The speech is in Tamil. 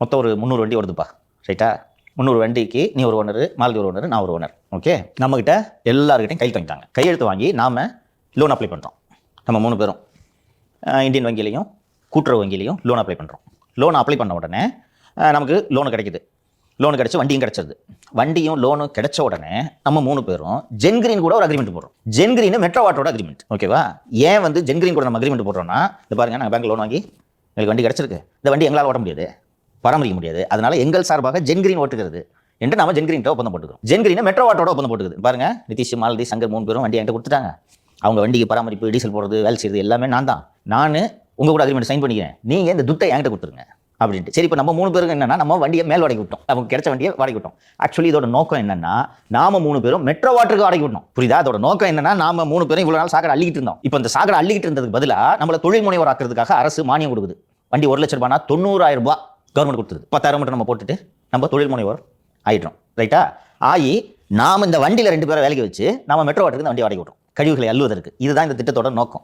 மொத்தம் ஒரு 300 வண்டி வருதுப்பா, ரைட்டா? 300 வண்டிக்கு நீ ஒரு ஓனர், மாலதி ஒரு ஓனர், நான் ஒரு ஓனர். ஓகே, நம்மகிட்ட எல்லாருக்கிட்டையும் கையெழுத்து வாங்கிட்டாங்க. கையெழுத்து வாங்கி நாம் லோன் அப்ளை பண்ணுறோம். நம்ம 3 பேரும் இந்தியன் வங்கியிலையும் கூட்டுறவு வங்கியிலையும் லோன் அப்ளை பண்ணுறோம். லோன் அப்ளை பண்ண உடனே நமக்கு லோனு கிடைக்குது. லோனு கிடச்சி வண்டியும் கிடச்சிருது. வண்டியும் லோனும் கிடைச்ச உடனே நம்ம 3 பேரும் ஜென்கிரீன் கூட ஒரு அக்ரிமெண்ட் போடுறோம். ஜென்கிரீன் மெட்ரோ வாட்டரோட அக்ரிமெண்ட். ஓகேவா? ஏன் வந்து ஜென்கிரீன் கூட நம்ம அக்ரிமெண்ட் போடுறோம்னா, இது பாருங்க, நாங்கள் பேங்க் லோன் வாங்கி எங்களுக்கு வண்டி கிடச்சிருக்கு. இந்த வண்டி எங்களால் ஓட்ட முடியாது, பராமரிக்க முடியாது, அதனால எங்கள் சார்பாக ஜென்கிரீன் ஓட்டுகிறது என்று நம்ம ஜென்கிரீன் ஒப்பந்தம் போட்டுக்கிறோம். ஜென்கிரீனை மெட்ரோ வாட்டரோட ஒப்பந்தம் போட்டுக்குது. பாருங்க, நிதிஷ், மாலதி, சங்கர் 3 பேரும் வண்டி என்கிட்ட கொடுத்துட்டாங்க. அவங்க வண்டிக்கு பராமரிப்பு, டீசல் போடுறது, வேலை செய்யறது எல்லாமே நான் தான். நான் உங்க கூட அக்ரிமெண்ட் சைன் பண்ணிக்கிறேன், நீங்க இந்த துட்டை என்கிட்ட கொடுத்துருங்க அப்படின்ட்டு. சரி, இப்போ நம்ம 3 பேருக்கு என்னன்னா, நம்ம வண்டியை மேல் வாடகை விட்டோம், நமக்கு கிடைச்ச வண்டியை வாடகை விட்டோம். ஆக்சுவலி இதோட நோக்கம் என்னன்னா, நாம 3 பேரும் மெட்ரோ வாட்டருக்கு வாடகை விட்டோம். புரியுதா? அதோட நோக்கம் என்னன்னா, நாம 3 பேரும் இவ்வளவு நாள் சாக்கடை அள்ளிக்கிட்டு இருந்தோம். இப்போ இந்த சாக்கடை அள்ளிக்கிட்டு இருந்ததுக்கு பதிலாக நம்மள தொழில் முனைவர் ஆக்குறதுக்காக அரசு மானியம் கொடுக்குது. வண்டி 1 லட்சம் ரூபாய்னா 90,000 ரூபாய் கவர்மெண்ட் கொடுத்துருது. 10,000 மட்டும் நம்ம போட்டுட்டு நம்ம தொழில் முனைவர் ஆயிட்டோம். ரைட்டா? ஆகி நாம இந்த வண்டியில 2 பேரை வேலைக்கு வச்சு நாம மெட்ரோ வாட்டருக்கு இந்த வண்டி வாடகை விட்டோம், கழிவுகளை அள்ளுவதற்கு. இதுதான் இந்த திட்டத்தோட நோக்கம்.